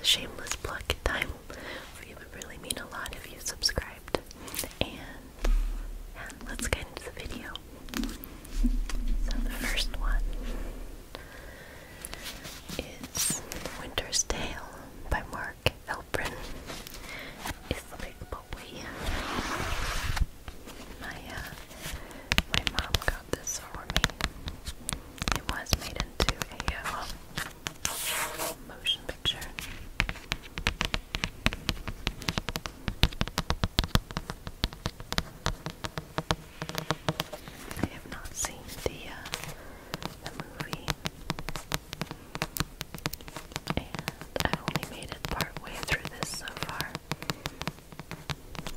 shameless plug time. It would really mean a lot if you subscribed. And let's get into the video. So the first one is Winter's Tale by Mark Elbrin. It's the big boy. My mom got this for me. It was made into a motion picture. I have not seen the movie, and I only made it part way through this so far.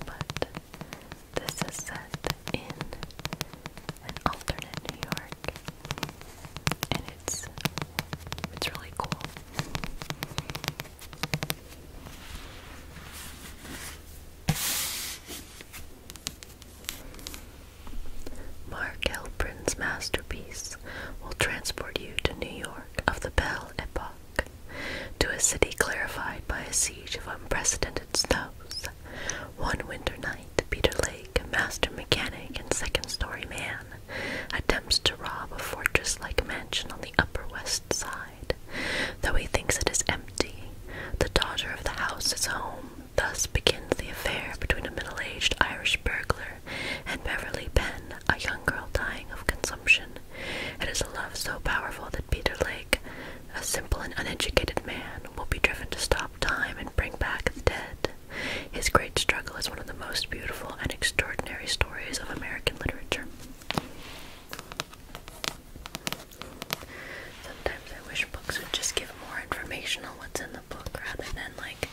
But this is set in an alternate New York, and it's really cool. Mark Elbrin's masterpiece will transport you to New York of the Belle Epoque, to a city clarified by a siege of unprecedented snows. One winter night, Peter Lake, master mechanic and second-story man, attempts to rob a fortress-like mansion on the Upper West Side. Though he thinks it is empty, the daughter of the house is home. Thus begins the affair between a middle-aged Irish burglar and Beverly Penn, a young girl dying of consumption. It is a love so powerful that Peter Lake, a simple and uneducated man, will be driven to stop time and bring back the dead. His great struggle is one of the most beautiful and extraordinary stories of American literature. Sometimes I wish books would just give more information on what's in the book rather than like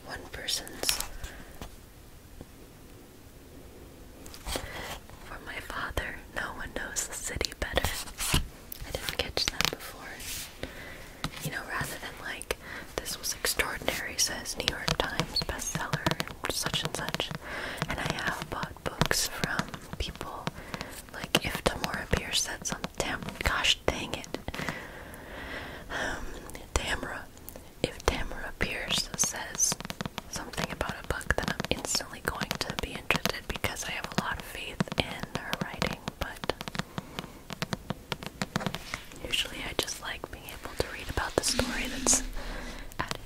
one person's. For my father, no one knows the city better. I didn't catch that before. You know, rather than like, this was extraordinary, says New York Times bestseller, such and such. And I have bought books from people like, if Tamora Pierce said something, gosh dang it. If Tamora Pierce says something about a book, then I'm instantly going to be interested because I have a lot of faith in her writing, but usually I just like being able to read about the story that's added.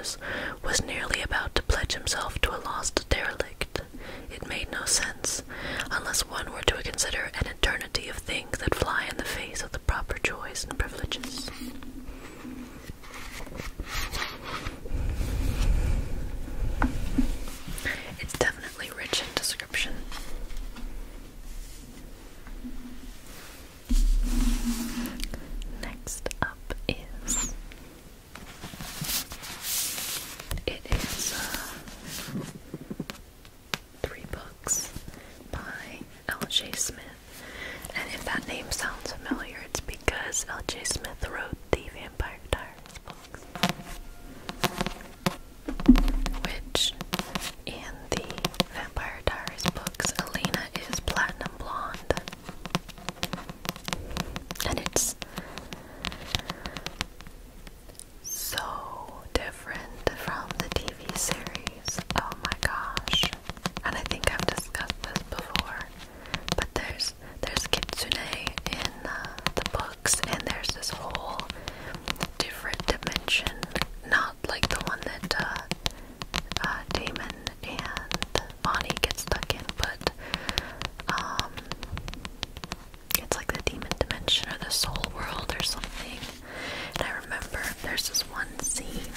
Privileges was nearly about to pledge himself to a lost derelict. It made no sense, unless one were to consider an eternity of things that fly in the face of the proper joys and privileges. It's definitely rich in description. Next up is, it is 3 books by L.J. Smith. And if that name sounds familiar, it's because L.J. Smith wrote the Vampire Diaries books, which in the Vampire Diaries books, Elena is platinum blonde. And it's so different from the TV series. Oh my gosh. And I think I've discussed this before, but there's Kitsune in the books, and there's this whole different dimension, not like the one that Damon and Bonnie get stuck in, but it's like the demon dimension or the soul world or something. And I remember there's this one scene,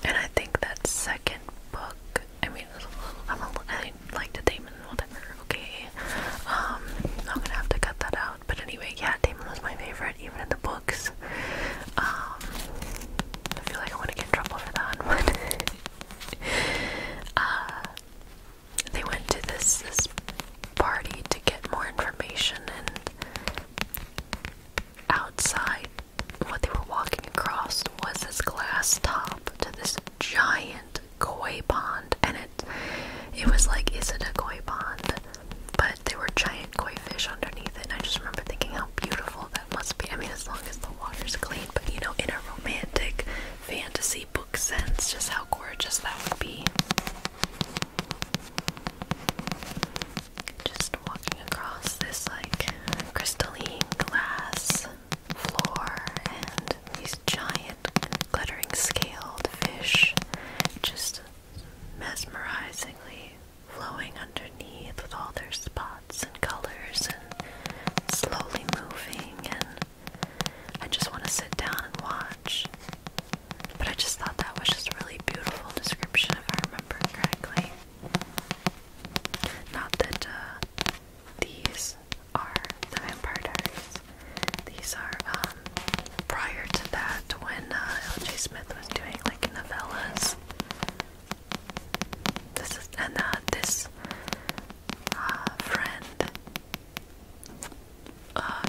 and I think that second book, I mean, I liked Damon, whatever, okay, I'm gonna have to cut that out, but anyway, yeah, Damon was my favorite, even in the books. I feel like I want to get in trouble for that, but they went to this party to get more information, and outside, what they were walking across was this glass top to this giant koi pond, and it was like, is it a koi pond? But there were giant koi fish underneath it, and I just remember thinking how beautiful that must be. I mean, as long as the water's clean, but you know, in a romantic fantasy book sense, just how gorgeous that would be. Just walking across this like crystalline glass floor and these giant glittering scaled fish just mesmerizingly flowing underneath with all their spots and colors and slowly moving, and I just want to sit down and watch. But I just thought that was just a really beautiful description, if I remember correctly. Not that these are the Vampire Diaries. These are prior to that, when L.J. Smith was doing like novellas. This friend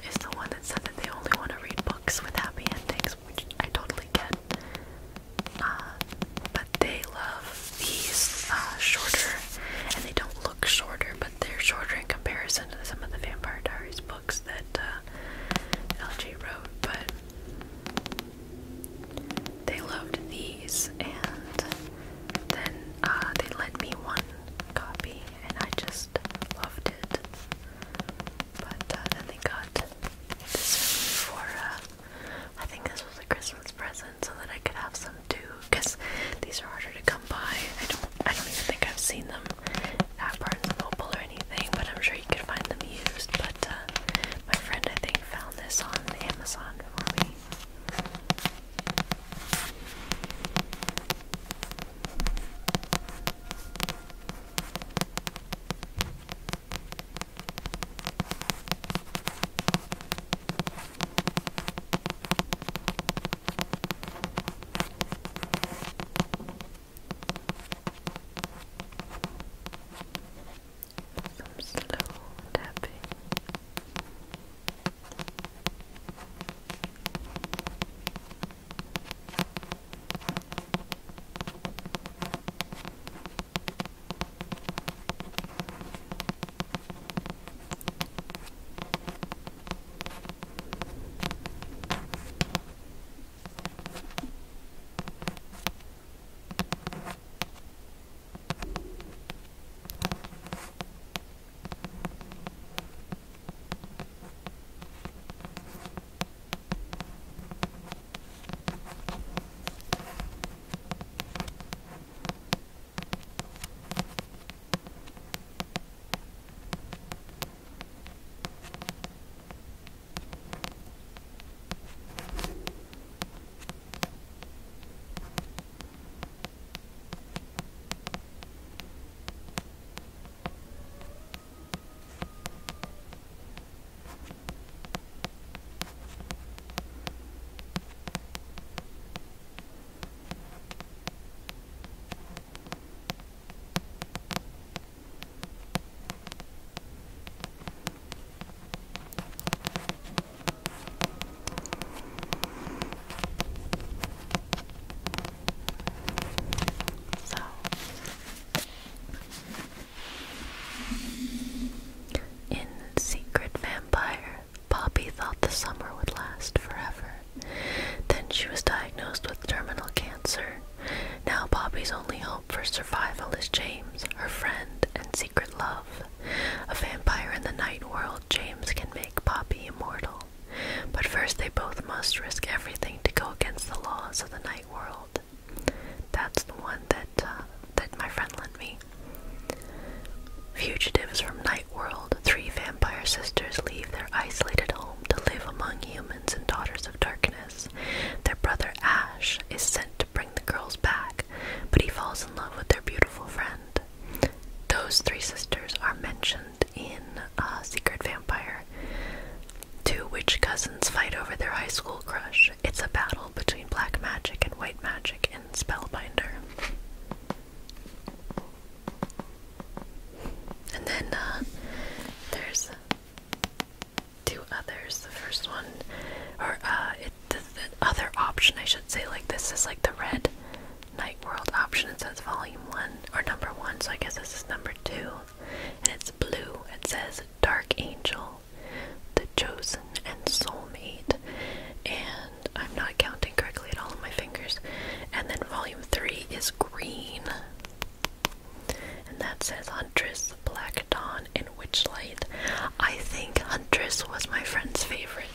is the one that said that they only want to read books with happy endings, which I totally get. But they love these shorter, and they don't look shorter, but they're shorter in comparison to some of the Vampire Diaries books that LJ wrote. But they love she was diagnosed with terminal cancer. Now Poppy's only hope for survival is James, her friend and secret love. A vampire in the night world, James can make Poppy immortal. But first they both must risk everything to go against the laws of the night world. That's the one that my friend lent me. Fugitives from Night World, 3 vampire sisters leave their isolated home to live among humans and daughters of darkness. Their brother Ash is sent to bring the girls back, but he falls in love with their beautiful friend. Those 3 sisters are mentioned in Secret Vampire. 2 witch cousins fight over their high school crush. It's a battle between black magic and white magic in Spellbinder. And then there's 2 others. The first one, or the other option, I should say, like this is like the red Night World option. It says volume 1 or number 1, so I guess this is number 2, and it's blue. It says Dark Angel, The Chosen, and Soulmate, and I'm not counting correctly at all on my fingers. And then volume 3 is green, and that says Huntress, Black Dawn, and Witchlight. I think Huntress was my friend's favorite,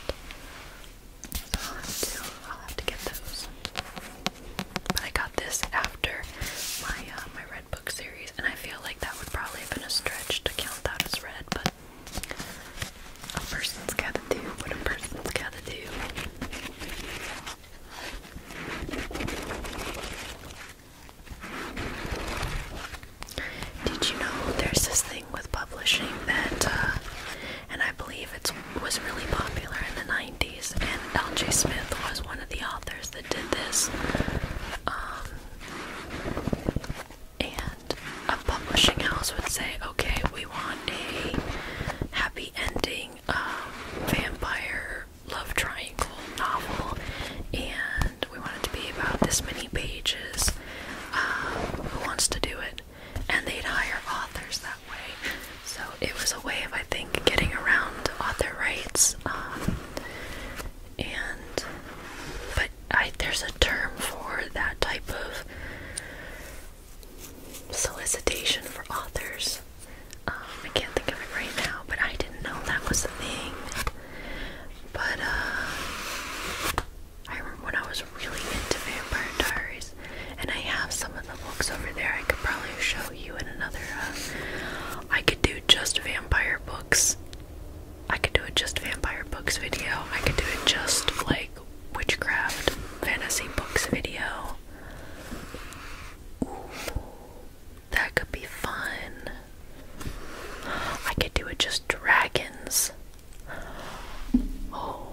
so I'll have to get those. But I got this after my red book series, and I feel like that would probably have been a stretch to count that as red, but a person's gotta do what a person's gotta do. Did you know there's this thing with publishing that, and I believe it was really popular in the 90s, and L.J. Smith was one of the authors that did this, and a publishing house would say, okay, we want a happy ending vampire love triangle novel, and we want it to be about this many pages. Who wants to do it? And they'd hire authors that way. So it was a way of, I think, getting around author rights. But there's a term for that type of solicitation for authors. I can't think of it right now, but I didn't know that was a thing. But I remember when I was really into Vampire Diaries, and I have some of the books over there. I could probably show you in another, I could do just vampire books. I could do a just vampire books video. I could do it just like witchcraft fantasy books video. Ooh, that could be fun. I could do it just dragons. Oh,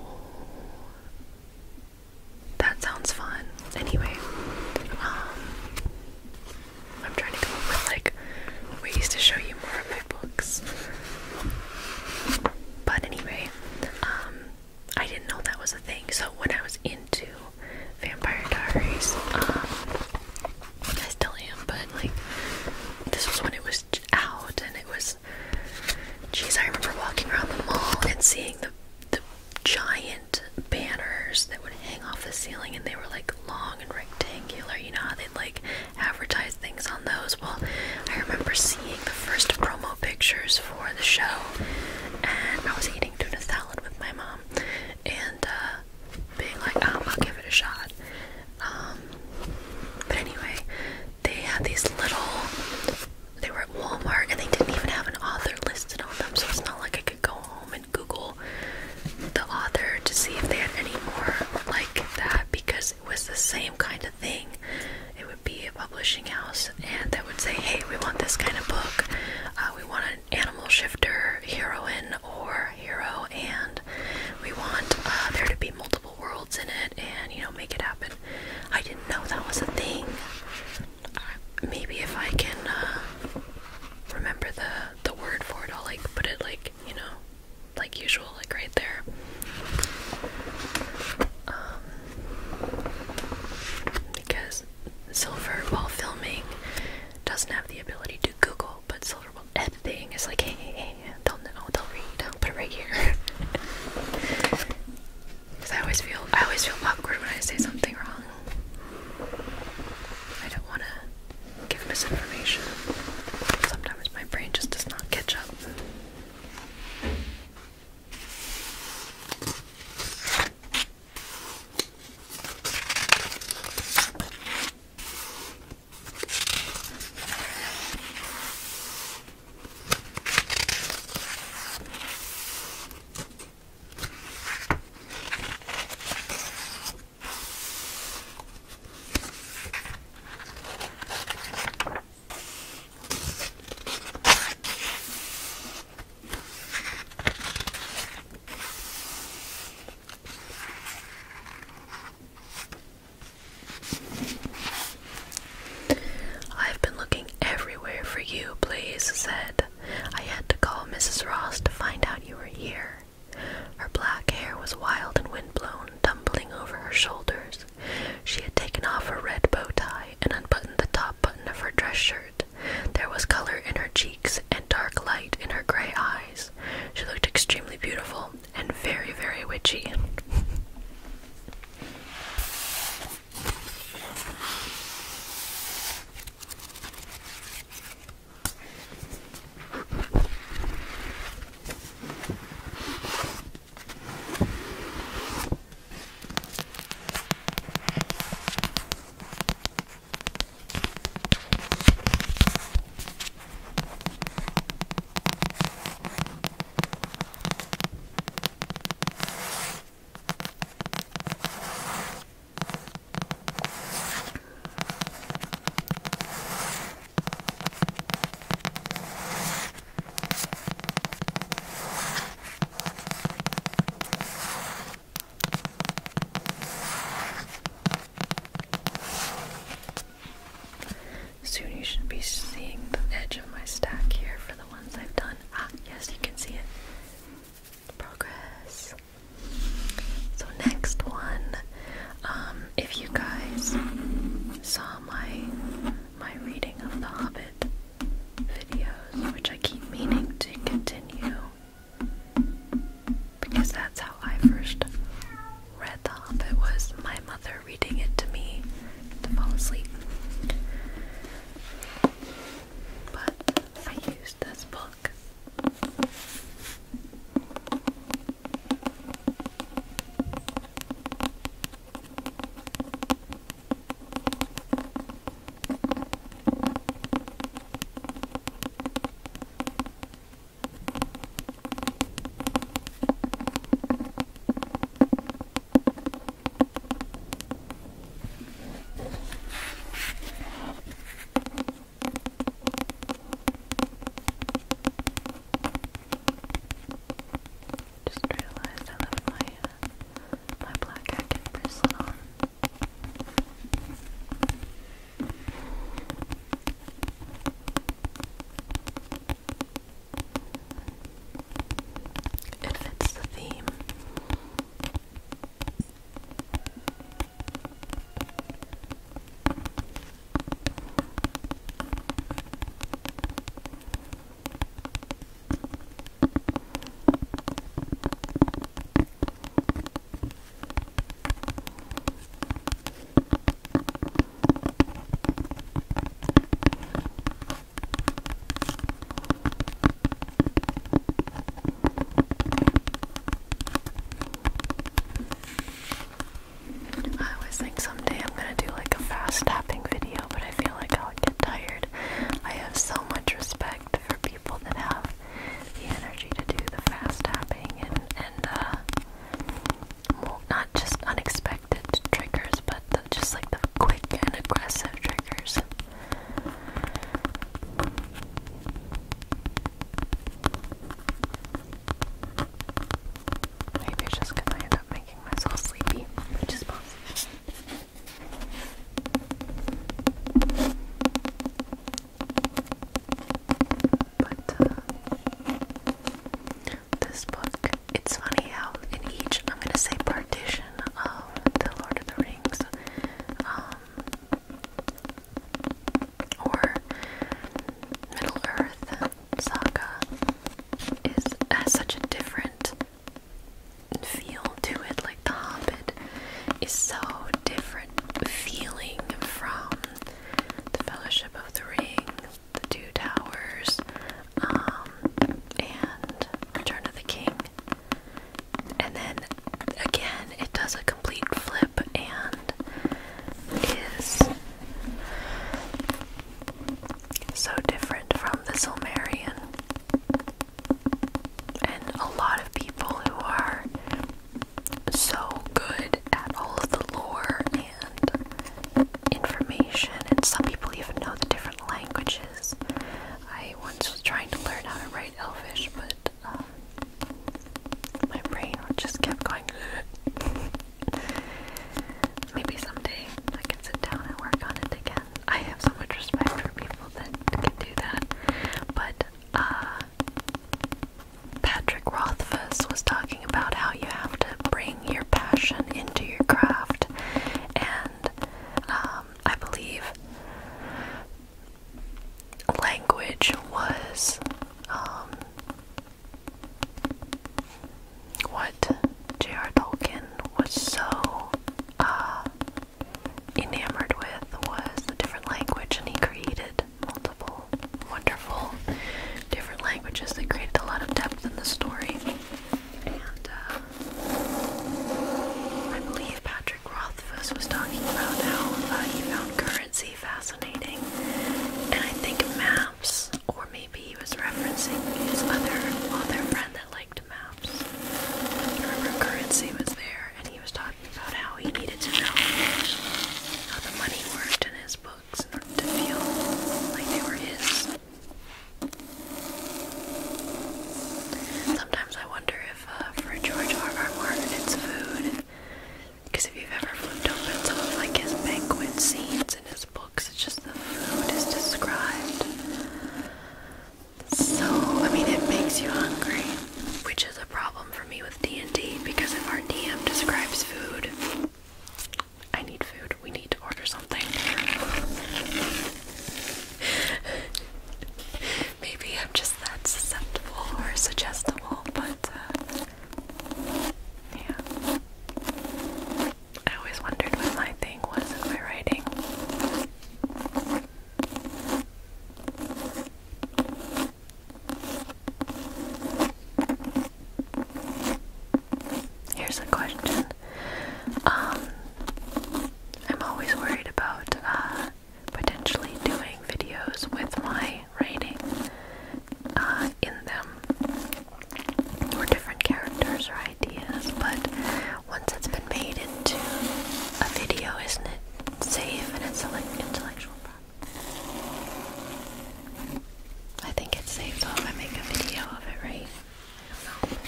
that sounds fun. Anyway, I'm trying to come up with like ways to show you more of my books. But anyway, I didn't know that was a thing. So when I was into Vampire Diaries, I still am, but like this was when it was out, and it was, geez, I remember walking around the mall and seeing the giant banners that would hang off the ceiling, and they were like long and rectangular. You know how they'd like advertise things on those? Well, I remember seeing the first promo pictures for the show, and I was eating tuna salad with my mom, and being like, oh, I'll give it a shot. But anyway, they had these they were at Walmart, and they didn't even have an author listed on them, so it's not like I could go home and Google the author to see if they had any more like that, because it was the same kind of thing. It would be a publishing house, and that would say, hey, we want this kind of book. We want an animal shifter heroine or hero, and we want there to be multiple worlds in it, and, you know, make it happen. I didn't know that was a thing. Maybe if I can remember the word for it, I'll like put it like, you know, like usual, like right there. Because Silver, while filming, doesn't have the ability to Google, but Silver, while editing, is like, hey, they'll know, they'll read, I'll put it right here. Because I always feel awkward when I say something stealing from The Fellowship of the Ring, The Two Towers, and Return of the King. And then again, it does a complete flip and is so different from the Silmarillion. And a lot of people who are so good at all of the lore and information, and some people even know the different languages. I once was trying to learn how to write Elvish, but my brain just kept going. Maybe someday I can sit down and work on it again. I have so much respect for people that can do that. But Patrick Rothfuss was talking about how you have to bring your passion into your craft, and I believe language was what J.R. Tolkien was so enamored with, was the different language, and he created multiple wonderful different languages that created a lot of depth in the story. And I believe Patrick Rothfuss was talking about how he found currency fascinating, and I think maps, or maybe he was referencing his other friend that liked maps. I remember currency was there, and he was talking about how he needed to know how the money worked in his books in order to feel like they were his. Sometimes I wonder if for George R.R. Martin it's food, because if you've ever flipped open some of like his banquet scenes in his books, it's just the food is described. So, I mean, it makes you hungry, which is a problem for me with D&D, because if our DM describes food, I need food. We need to order something. Maybe I'm just that susceptible or suggestible, but yeah. I always wondered what my thing was in my writing. Here's a question. I'm always worried about potentially doing videos with my writing in them, or different characters or ideas, but once it's been made into a video, isn't it safe and it's like intellectual property? I think it's safe, so if I make a video of it, right? I don't know.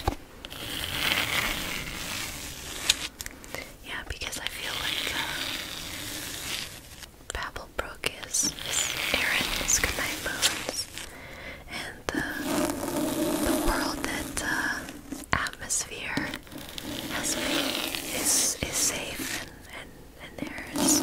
Yeah, because I feel like Babelbrook is Aaron's Goodnight Bones, and the world that Atmosphere has made is safe, and there's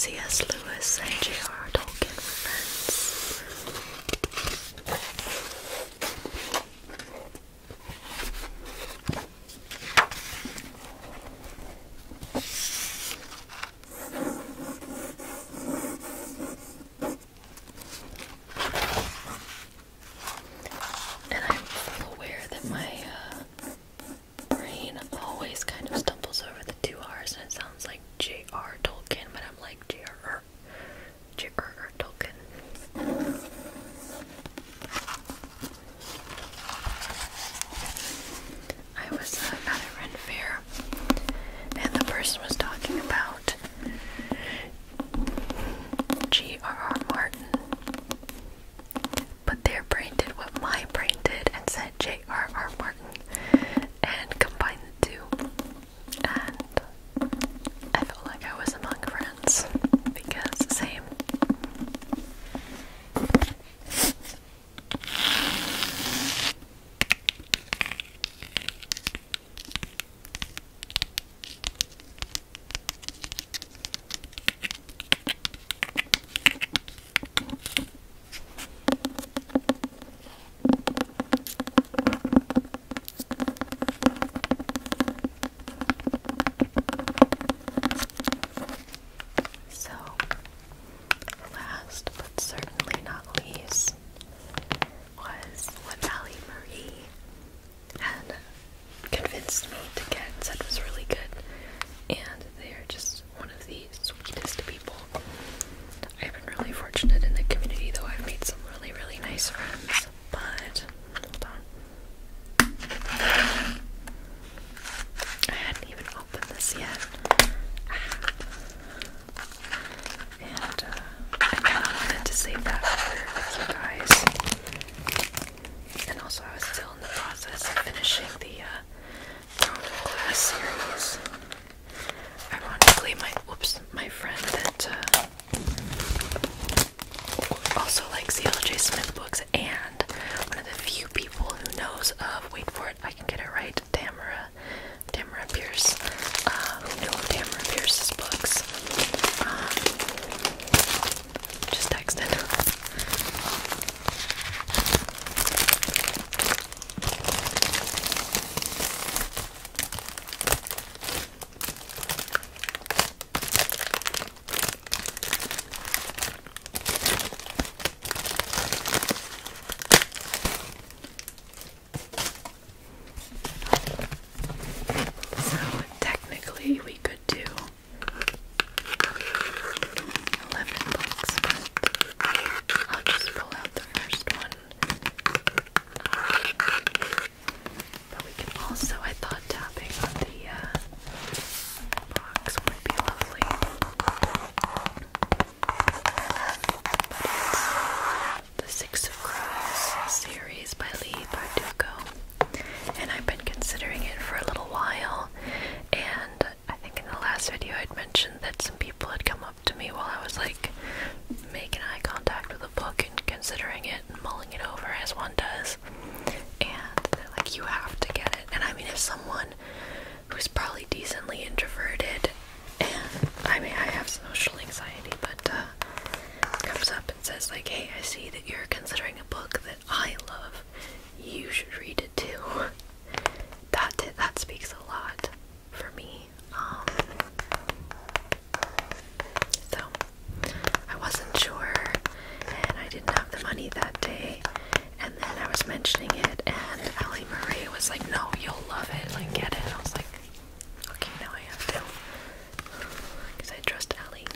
C.S. Lewis and J.R.R. Tolkien were friends. And I'm aware that my brain always kind of stumbles over the two R's and it sounds like J.R. Tolkien, but I'm like J.R.R. Tolkien. I was at a Ren fair and the person was talking about G.R.R. Martin, but their brain did what my brain did and said J.R.R. Martin and combined the two, and I felt like I was among friends because same. So, last but certainly not least was what Allie Marie had convinced me to get and said was really good. And they're just one of the sweetest people. I've been really fortunate in the community, though I've made some really, really nice friends. But, hold on. I hadn't even opened this yet. And I kind of wanted to save that for you guys. And also I was still in the process of finishing the Throne of Glass series. Ironically, my friend that also likes the L.J. Smith books and one of the few people who knows of, wait for it, I can get it right, Tamara Pierce, who know of Tamara Pierce's books, just texted. So technically we could do 11 books, but I'll just pull out the first one. But we can also, I thought tapping on the box would be lovely. But it's the Six of Crows series by Leigh Bardugo. And I've been considering it for a little while, and I think in the last video I'd mentioned that some people had come up to me while I was like making eye contact with a book and considering it and mulling it over as one does, and they're like, you have to get it. And I mean, if someone who's probably decently introverted, and I mean I have social anxiety, but comes up and says like, hey, I see that you're considering a book that I love, you should read it too. That speaks a lot for me. So I wasn't sure, and I didn't have the money that day, and then I was mentioning it, and Allie Marie was like, no, you'll love it, like, get it. I was like, okay, now I have to, because I trust Allie.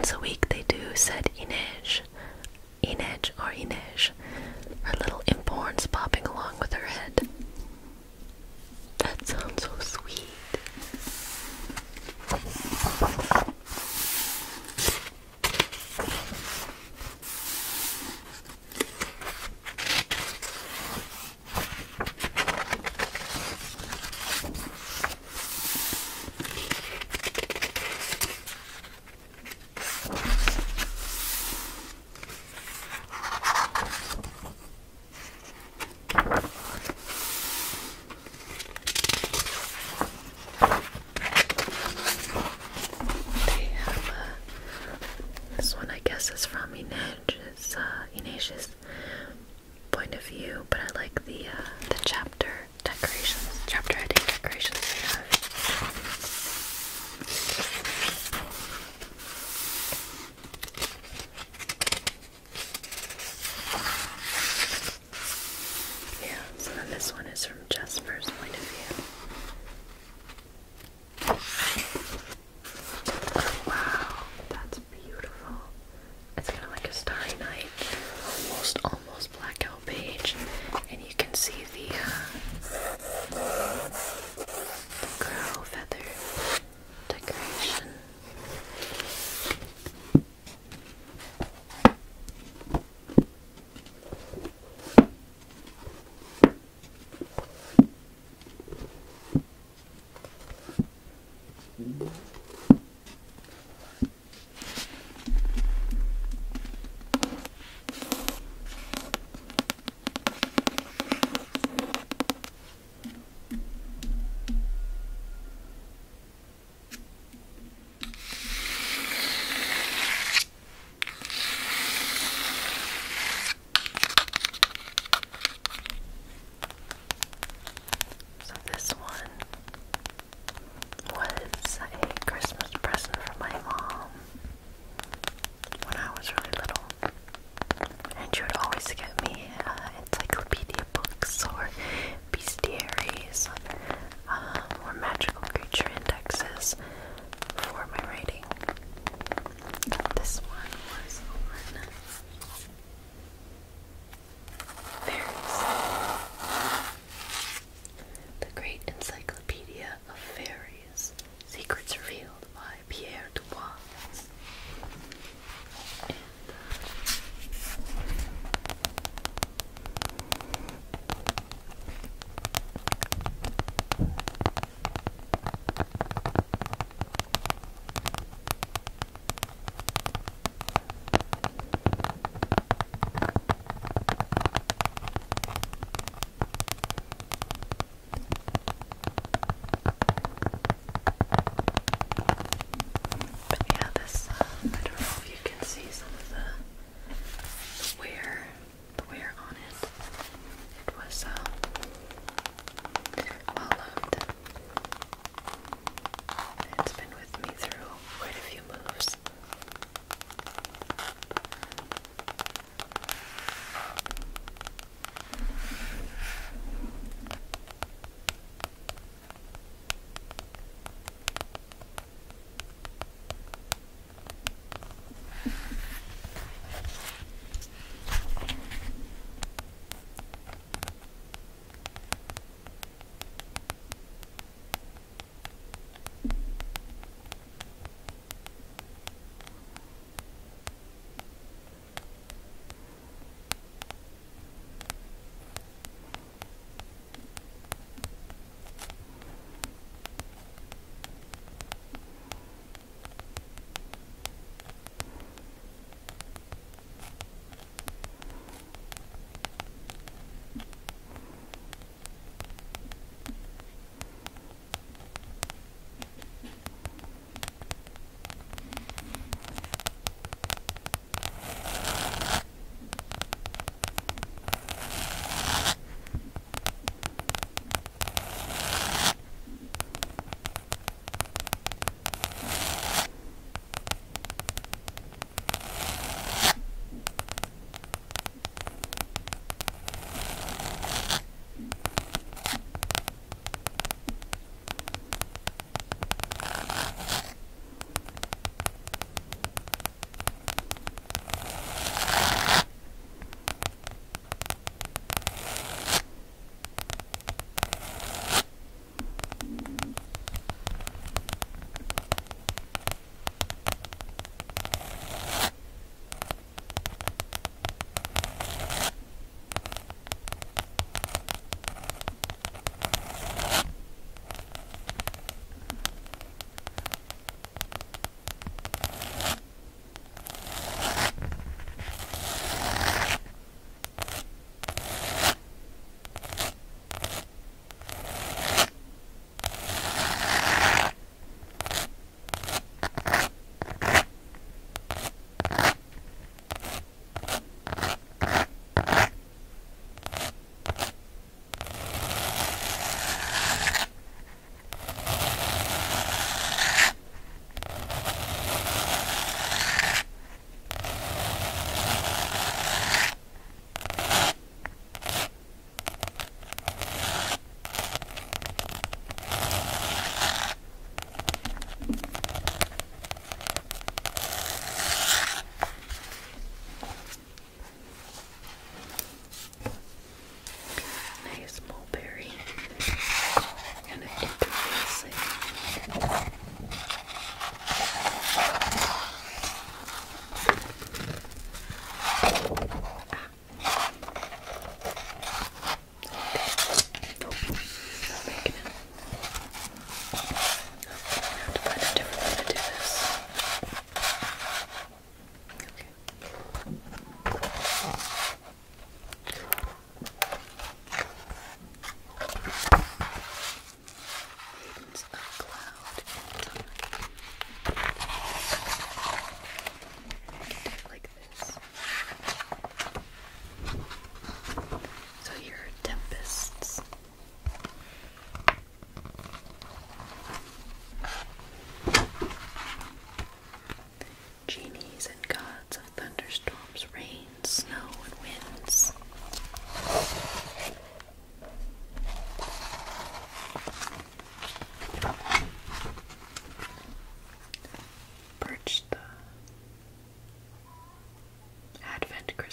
once a week they do said Inej. Inej or Inej. Her little imp horns popping along with her head. That sounds so sweet. This one, I guess, is from Inej's point of view, but I like the chapter decorations, chapter heading decorations they have. Yeah, so then this one is from Jesper's point of view. Oh, wow, that's beautiful. It's kind of like a starry night, almost blackout page, and you can see the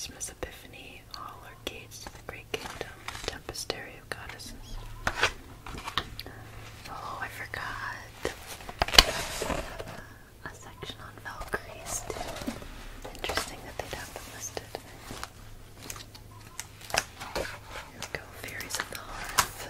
Christmas Epiphany, all are gates to the great kingdom, Tempestary of goddesses. Oh, I forgot. A section on Valkyries too. Interesting that they'd have them listed. Here we go, Fairies of the Hearth.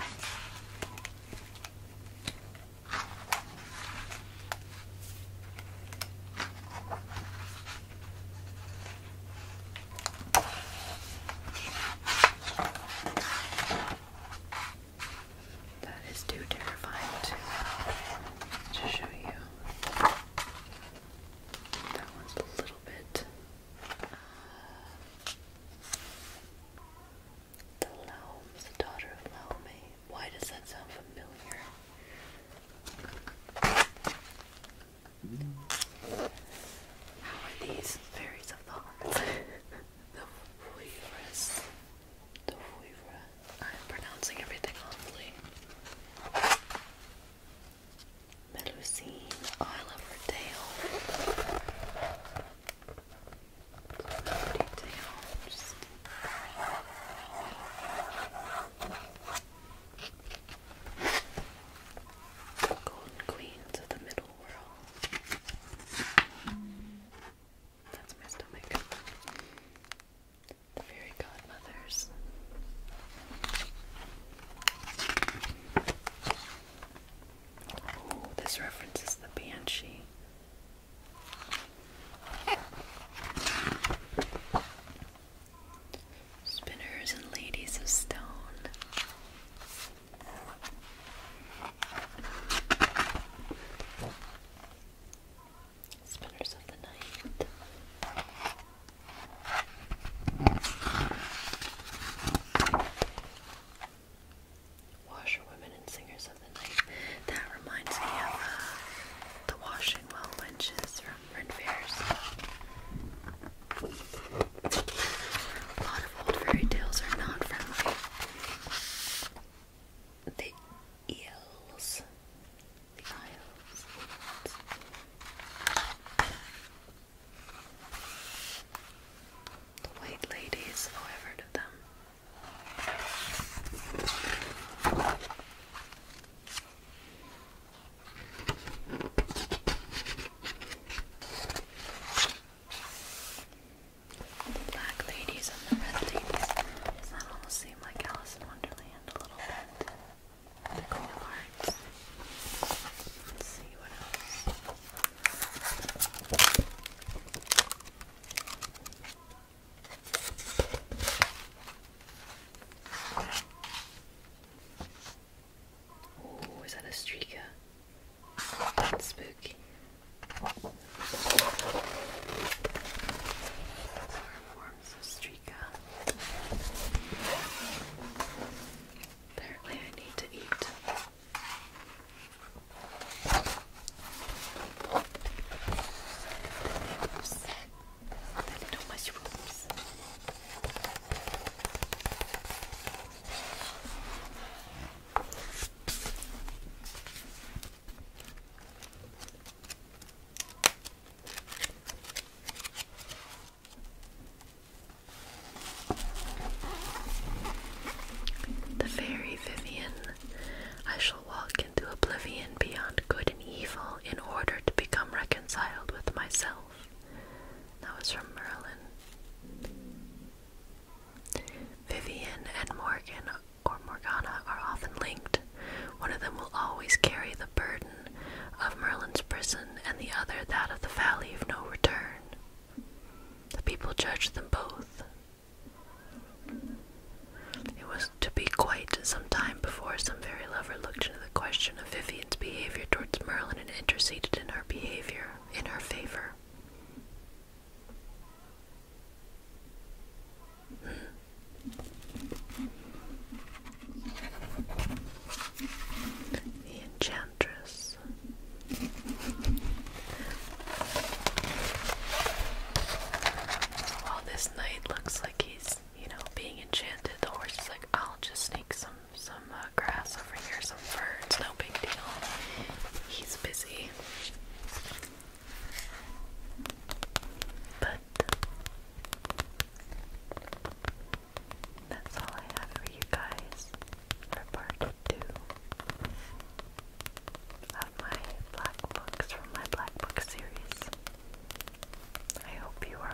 if you are